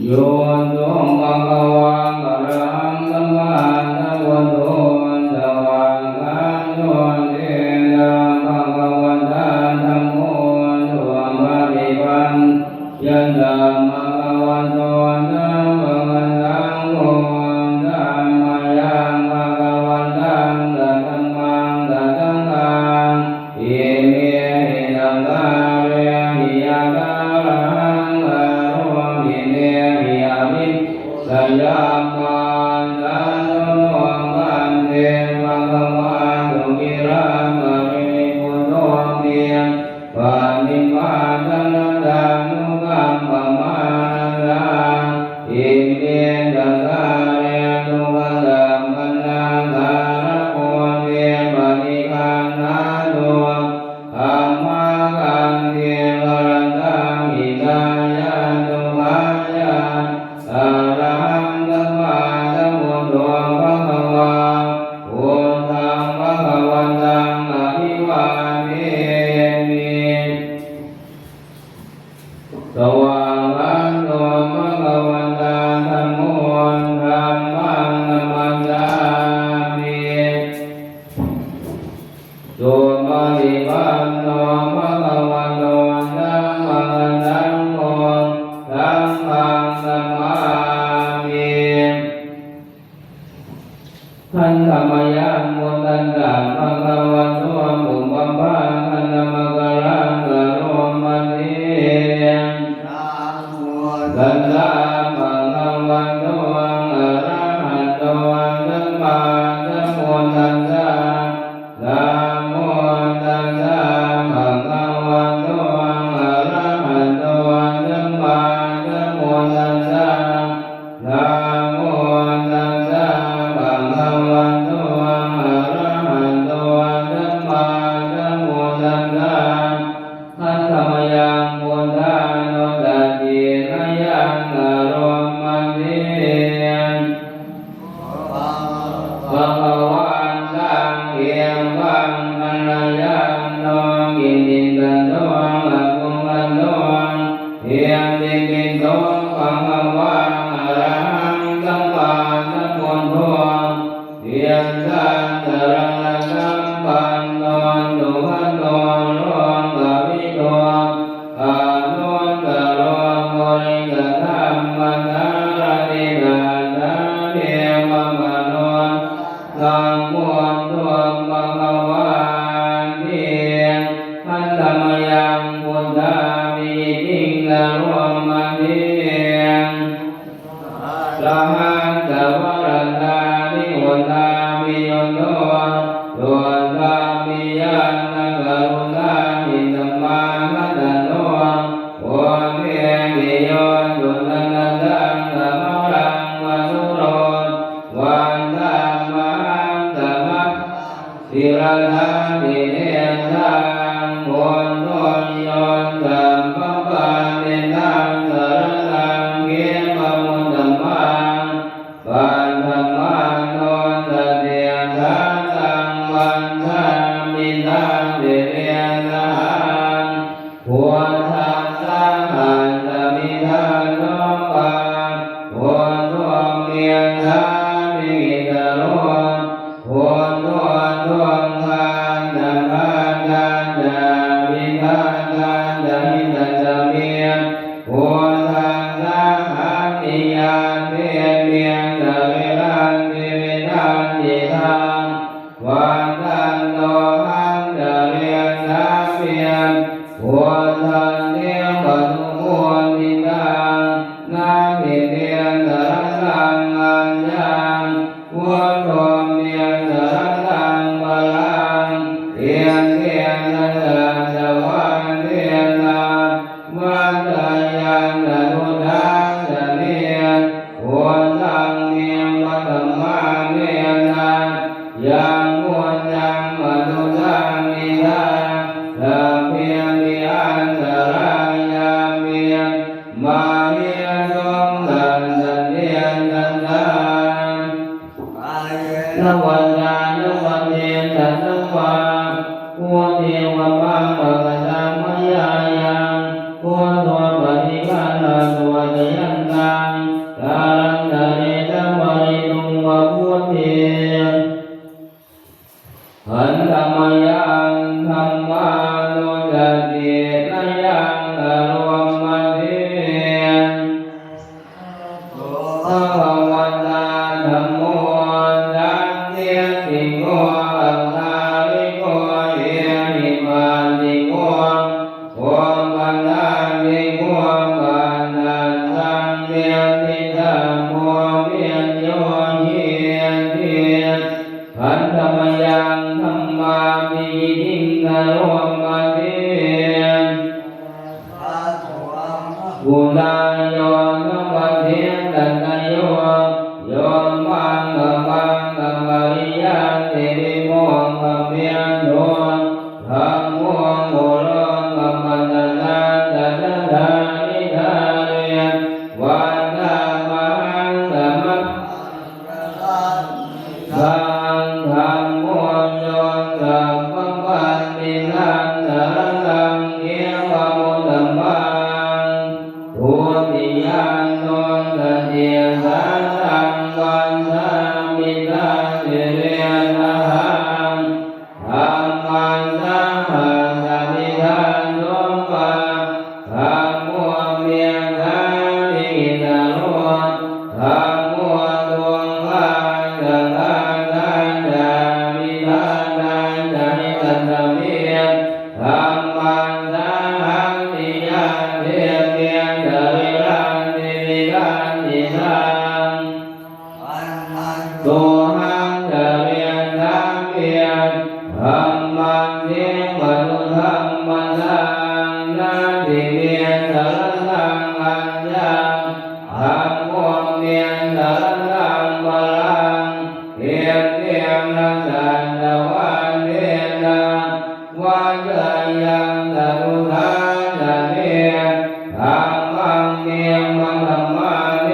โยโสภะคะวะอะระหังสัมมาสัมพุทโธสวากขาโตเตนะภะคะวะตาธัมโมสุปฏิปันยันตะภะคะวะโตนะภะคะตังโมธัมมายังภะคะวะตังตะธัมมังตะธังฆังอิเมหิตังกาเรหิยะกาลังอโรหิเนหิยะมิสยามมาสันโนกันเตภะคะวะโตกิรังมะริปุโตเตียงปานิมาสนันทานุกัมปะมานังอิเมตังกาเรนุกัสสะปันนังคาระโกเตปฏิคันหาโตธัมมากังเตวรันตังหิตายะตุภายะอะระหังสัมมาสัมพุทโธภะคะวะพุทธังภะคะวันตังอะภิวาเทมิสวากขาโตภะคะวันตาธัมโมธัมมังนัมมัสสามิสุปฏิปันโนภะคะวะโตสัมมาสัมพุทธังสังฆังนัมมามิขันธมยังมุตันตะภะคะวะโตปุปปะขันธมกรังกโรมติสันตะภะคะวะโตอะระหะโตสัมมาสัมพุทธัสสะนะโมตัสสะภะคะวะโตอะระหะโตสัมมาสัมพุทธัสสะนะโมตัสสะภะคะวะโตอะระ นตรังละกัมปันโนตุหันโนโลกะวิโตอานุนตโรโมริกธัมมังสารตินาตาเทวมโนสังโฆตุภะคะวาติหันธรรมยังพุทธามิติงกะโรมะเทละหันตวรตานิโหตามิโยโนโยตามิยานกรุณาหิตมาคัตโนโอเทมิโยตุนันตังธรรมรังวสุโรวันธรรมังธรรมะสิรธาติเนตังโอนโนโยตัมปะปะเนตังสรณังเกมะมุตตมังปันธรรมังโนสเตียทังตังวันธามิตังเดเรนะหังพุทธัสสะหันตมิทังโนปังพุทโธเมียงทามิตโรพุทโธทวงทานธรรมทานจามิทานทานจามิตัสสะเมียงพุทธัสสะหันติยาเทเมียงสะเวรันติเวทันติทังวันตันโตหังจะเรียนสาเมียงพุทธันเทวทุโมติตังนามิเตียงสรลังอัญญังพุทโธเมียงสรลังบาลังเทียนเทียนนันตะวันเทียนนาวันตายังตะนุทังจะเนียนพุทธังเมียงมัตตมังเนียนายังมุนยังมนุทังนิทังลาเพียงมิอันตรายาเมียงมาเฮียสงสันสันเนียนสันสันนวันญานวันเนียนสันสังวาพุทเทวปังปะกะตังมยายังพุทโธปฏิภาณาตัวจยันตังกาลันตะเนตัมวริตุงวะพุทเทหันธรรมยังธรรมานุสตินะยังกะโรมะเทภะคะวะตาธัมโมสันติสิโกอัตตาริโกเยหิปัสสิโกโอปันนาติโกปันนัสสังเมียติธัมโมเมียโยหิเทหันธรรมยังธัมมามิติงกะโรมะเทปุณายโยนวัฏเทตันโยโยมังกะมังกะมะริยันติริโมกะเมียนโนธัมโมโมโรกะมัตตังตัสสะนิทาเรวันธรรมังธรรมะสังฆัมโมโยสัพพะปันตินังสรณังเกวะมุตตมังทุติยานโนสติสันตังวันธามิตังเจเรนะหังธัมมังสังฆังสัมมิทังโนปะธัมโมเมียงทามิตโรธัมโมดวงขังสังฆังทันจามิทันทันจามิตัสสะเมียงธัมมังสังฆังติยาเทเมียงสะเวรันติวิรันติทังโตหังจะเรียนทางเพียงธัมมังเทวตุธัมมังทังนาทิเมียงสรณังอัญญังธัมโมเมียงสรณังบาลังเทียนเทียงนัสสันตะวันเทนังวันตายังตะนุทังจะเนียนธัมมังเมียงมัตตมังเท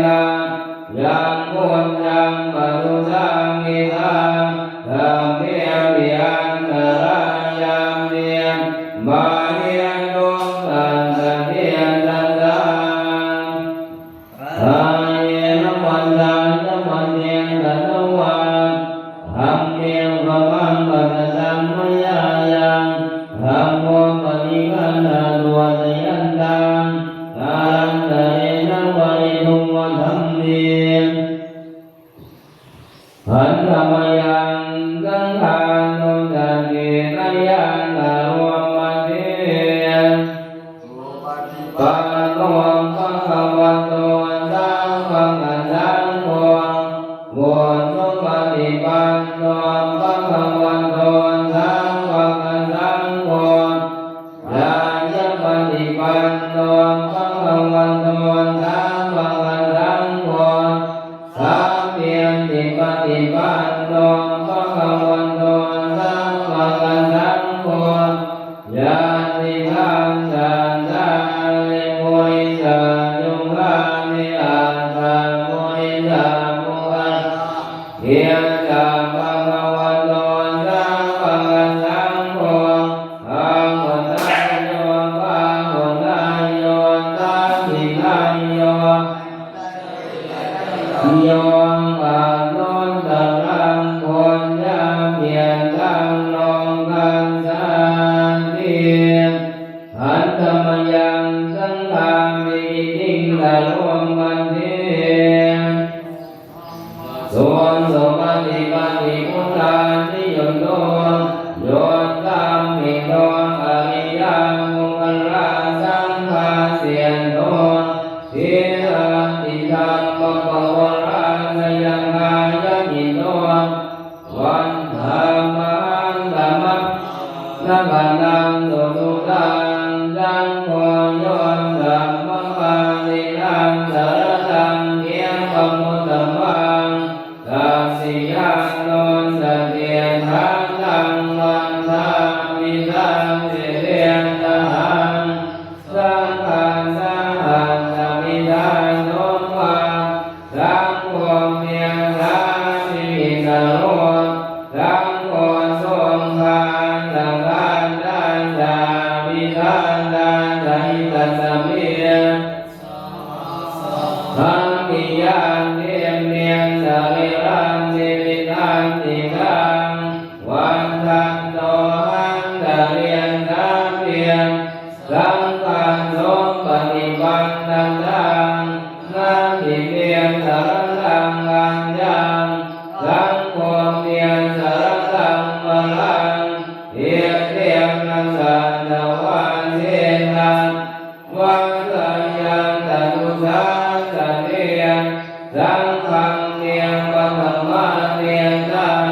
นังยังมุนยังมนุทังนิทังลาเพียงมิอันตรายาเมียงมาเฮียโนสันสันเทียนสันสังอาเยนะวันตันตะมันเทียนตะนวันธัม ปัสสัมมยายังธัมโมปฏิคันหาตุวัตยันตังอารันตะเรนะวะริทุวะธัมเมหันธรรมยังสังฆานุตัสเสนะยังอารวะเทปะโนภะคะวะโตสังฆังอะสังโฆโมสุปฏิปันโนภะคะวะโตสังฆังอะสังโฆญาณปฏิปันโนภะคะวะโตสังฆังอะสังโฆสัพเพติปฏิปันโนภะคะวะโตสังฆังอะสังโฆญาติทังสันตาลิมุริสายุงามิอาสามุริสามุขัสเฮียจาภะคะวะโตสังฆังอะสังโฆอะหุนทายโยภะหุนทายโยตัสสิทายโยโยอะนุตตรังปุญญาเพียรตังโลกัสสันติหันธรรมยังสังฆามิติงละโลมันเทส่วนสุปฏิปันติพุทธานิยมโตโยตัมมิโตอริยังมุขราสังฆาเสียนโตเทระติธัมมะปะวะราสยังหายะหิโตวันธรรมันธรรมะนะกะนังโตตุตังจังโฆโยธัมมะปาตินังสารตังเกียงปะมุตตมังตัสสิยาโนสเตียทังตังวันทามิตังเสเรียนตังสังฆาสังฆานามิตังโนวะสังโฆเมียสามิกะโลสังโฆสงฆาสังฆาตันตามิตันตาสัยตัสสะเมธัมมิยังเทียมเมียนสะเรรังสิริตังติตังวันทันโตหังตะเรียนตังเพียงสังฆังสงปฏิปันตังตังนาทิเพียงสารตังอัญญังสังโฆเพียงสารตังวรังเทียเทียงนันสันตวันเทนังวันสัญญังตตุสังสะเทียงสังฆังเทียงปัฏฐมาเทียงตัง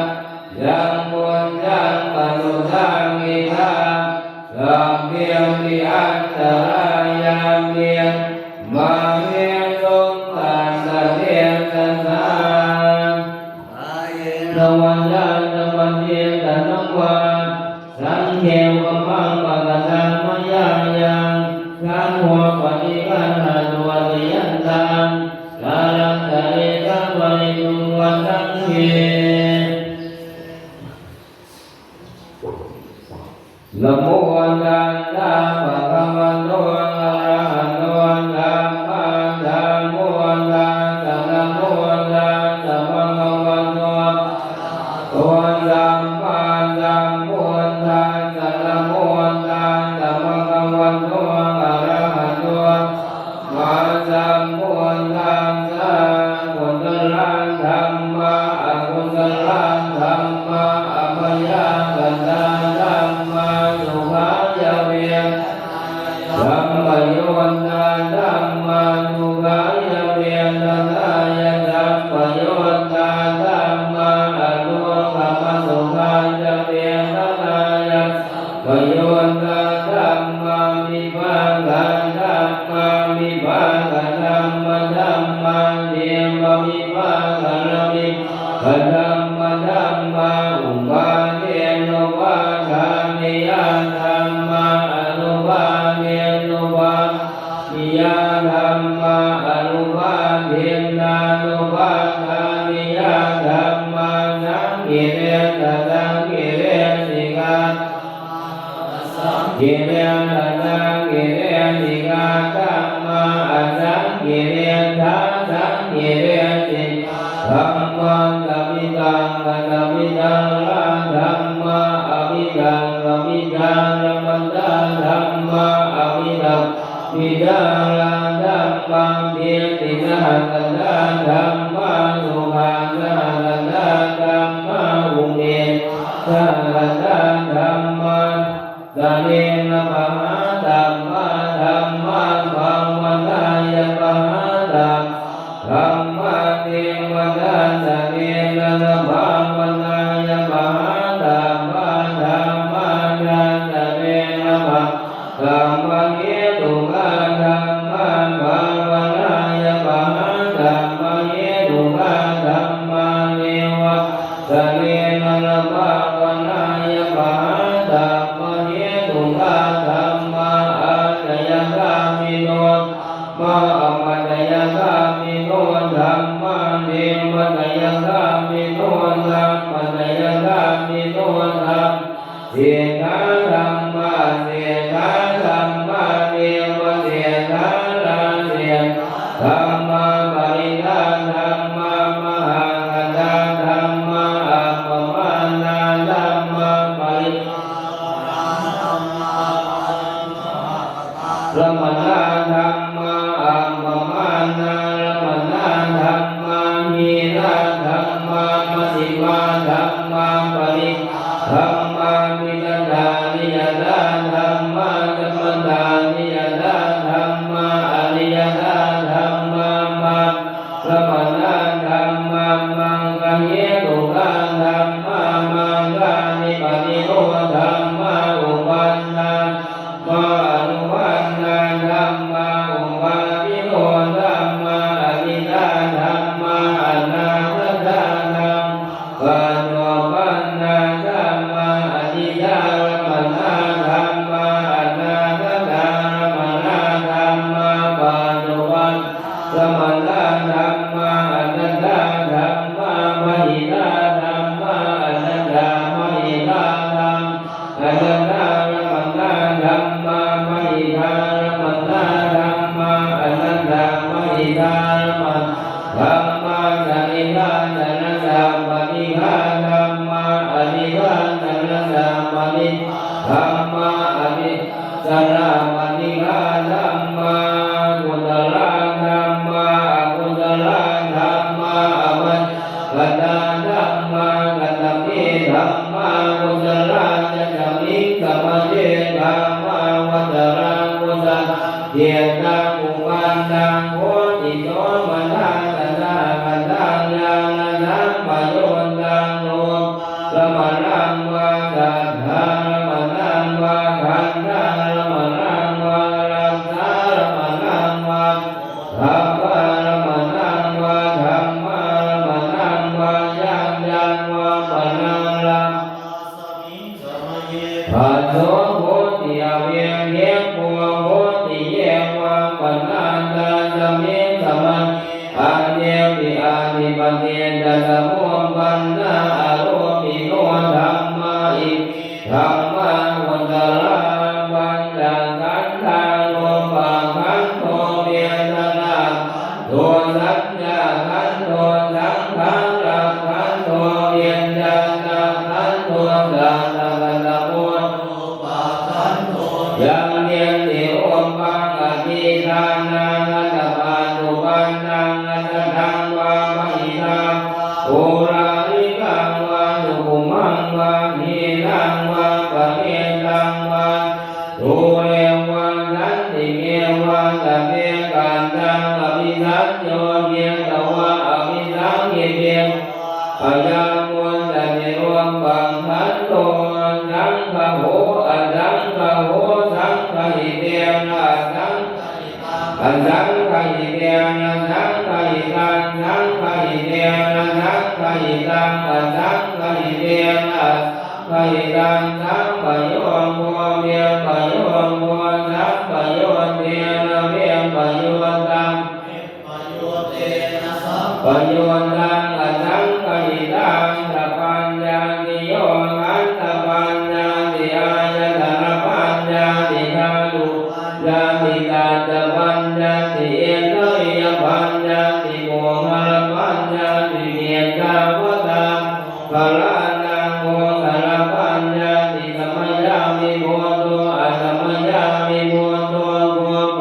ยังปุญญังปนุทังอิทังสัพเพมิอันตรายามิมาเมโลกัสสะเทียงตัสสะนวันยานะวันเทียนตะนังวาสังเขวะมังปะกะตังมยายังสังโฆปฏิคันหาตุวัตยันตังอารันตะเรนะวะริทุวะธัมเมนะโมตัสสะภะคะวะโตอะระหะโตสัมมาสัมพุทธัสสะนะโมตัสสะภะคะวะโตโตสัมมาสัมพุทธัสสะนะโมตัสสะภะคะวะโตอะระหะโตมาสัมพุทธัสสะกุศลังธัมมะอกุศลังธัมมะอภยังกัตตาธัมมะสุขายะเวธัมมโยนาธัมมานุกายะเวทนายะธัมมโยนาธัมมาอนุกรรมสุขายะเวทนายะปโยนาธัมมามิภากันธัมมามิภากันธัมมะธัมมาเนียมมิภากันมิธัมมะธัมมาอุปาเทโนวะธามิยะธัมมาอนุภาเนโนวะมิยะธัมมาอนุภาเทนานุภาธามิยะธัมมานังกิเลสตังกิเลสิกากิเลสตังกิเลสิกาธัมมาอสังกิเลสสังกิเลสิธัมมังกัมมิตังกัมมิตังธัมมา พิจารณาปังเพียตินาตันธรรมะสุขังนาตันธรรมะอุเมตันธรรมะสเนนะมหาธัมมะธัมมะภาวนายะมหาธัมมะเทวดาสเนนะภาวนา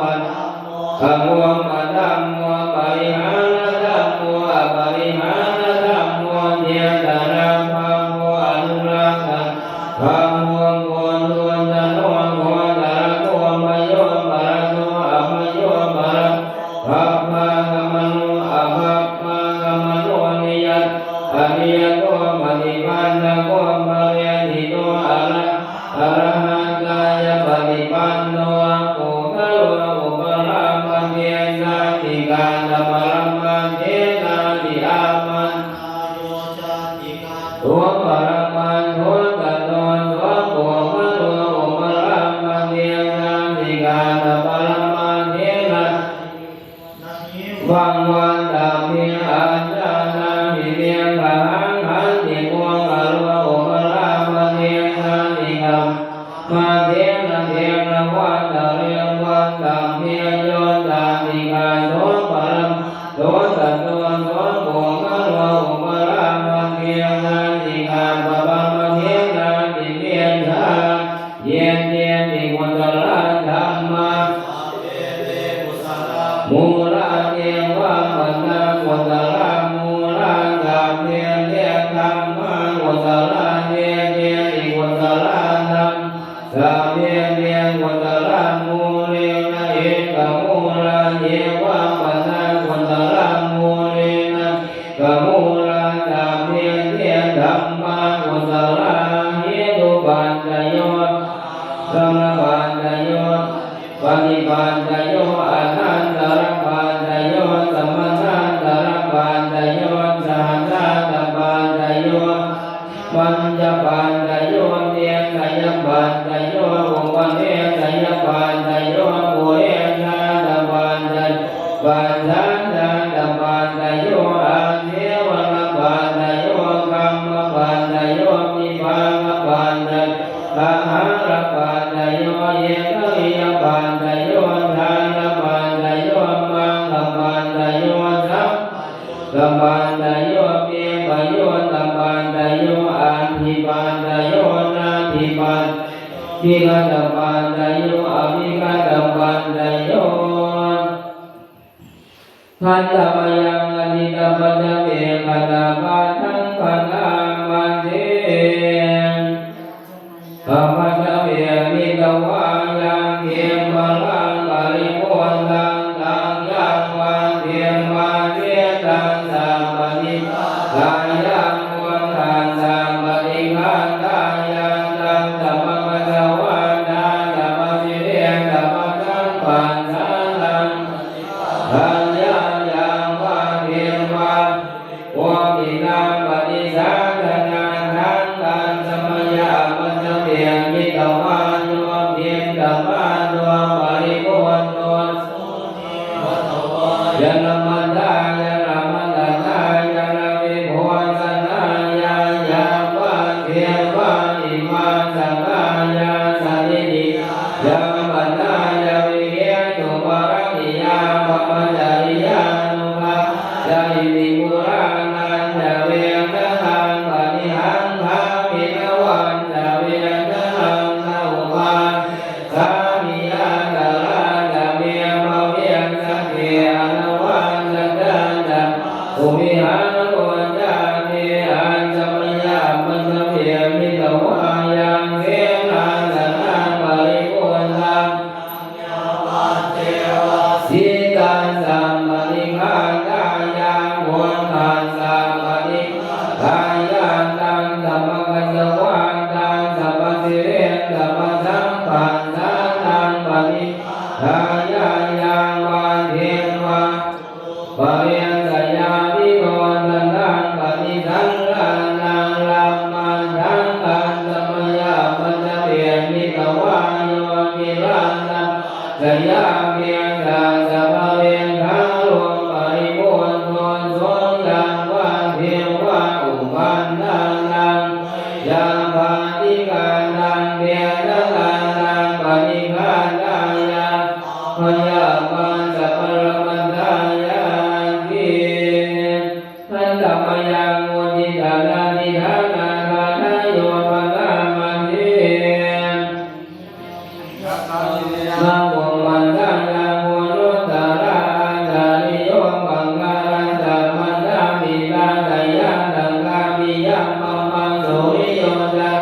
Bye. พระมัวโกนลวนตะโนโกตะระโกมโยปะระโนอะมโยปะระภะภะกะมโนอะภะภะกะมโนนิยัตอนิยโตปฏิปันนโกภะเวทิโตอะระหังกายปฏิปันโนโอคะโลอุปรามังเทนะติกานะปรมังเทนะติอามันตัวปรมังโทตะโนตัวโอคะโลอุปรามังเทนะติกานะปรมังเทนะวังวันตามิอัญญาณามิเมียงกะหังหันติโกคะโลอุปรามังเทนะติกามาเทนะเทนะวันตะเรียงวันตามเพียโยตาติกาโตปะรัมโตตะโตโตโกคะโลอุปรามังเทนะติกาปะปะมะเทนะติเมียนทาเย็นเย็นติกุศลธัมมามูระเทวะมนะกุศลมูระกาเทเทธัมมากุศลเทเทติกุศลธัมสาเทเทกุศลมูเรนะเอกมูระเทวะมนะกุศลมูเรนะกมูระสาเทเทธัมมากุศลเหตุปัญจโยสัมมาปัญจโยปฏิปัญจโยอนันตรปัญจโยสัมมานันตรปัญจโยสานาตปัญจโยปัญจปัญจโยเตียนขยปัญจโยอุปเทขยปัญจโยปุเรนาตปัญจปัญจนาตปัญจโยอาเทวะปัญจโยกัมมปัญจโยมิปังปัญจอาหารปัญจโยเยกวิยปัญจโยทานปัญจโยมังคปัญจโยสัมปัญจโยเปียปโยตปัญจโยอันธิปัญจโยนาธิปัญทิกัตปัญจโยอภิกัตปัญจโยขันธมยังอนิตปัจจเวคตาปัฏฐังปัฏฐามันเทปัจจเวมิตวายังเทียมพลังปริโภตังตังยังวันเทียมมาเทตังสัมปติกายังวันทานสัมปติฆาตายังตังสัมปะทวานาสัมปติเรสัมปะทังปัญญาลังปัญญายังวันเทียมมาโอมินาปฏิสังขณาทังกันสมัยะปัจจเวมิตวาโยเพียงตวาโยปริโภโตยันมัตตายะระมัตตายะระวิโภชนายะยะวะเทวะอิมาสังฆายะสันติยะมัตตายะวิเหตุวะระติยะปะปัจจริยานุภาจาริมิมุรานันจะเวนะหังปฏิหังภามินวันจะเวนะหังนาอุปาสามิยาตาลาจะเมภะเวียนสักเกอนาวันสักดาจะอุมิหังโกจาเทอันจะมยามันจะเวียมิตวายังเทนาสนาปริโภตังสิกันสัมปติฆาตายังวันทานสัมปติกายังตังสัมปะกัจจวันตังสัมปติเรสัมปะสัมปันธานังปฏิกายังวันเทวะปะเรียนสยามิโกตันตังปฏิสังฆานังลัมมันทังกันสมัยะปัจจเวมิตวาโยมิรันตังสยาเพียงสาสัพเพเวทังรวมปริโภคโทสงยังวันเทวะอุปันนังนังยังปฏิกานังเพียงนังนังปฏิฆาตายะพยาปัญจปรมัตถายะกิทันตมยังมุทิตานานิทานาคานาโยปะกามันเทมาโมมันตังนาโมนุตตาราจาริโยปังการันตามันตามิลาตายังตังกามิยังปัมมังโสริโยจัต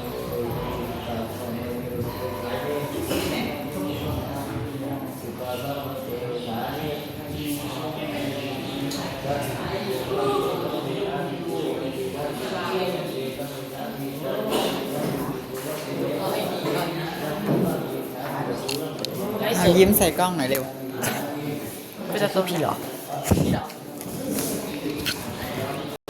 เอายิ้มใส่กล้องหน่อยเร็ว ไม่จะตัวพี่เหรอ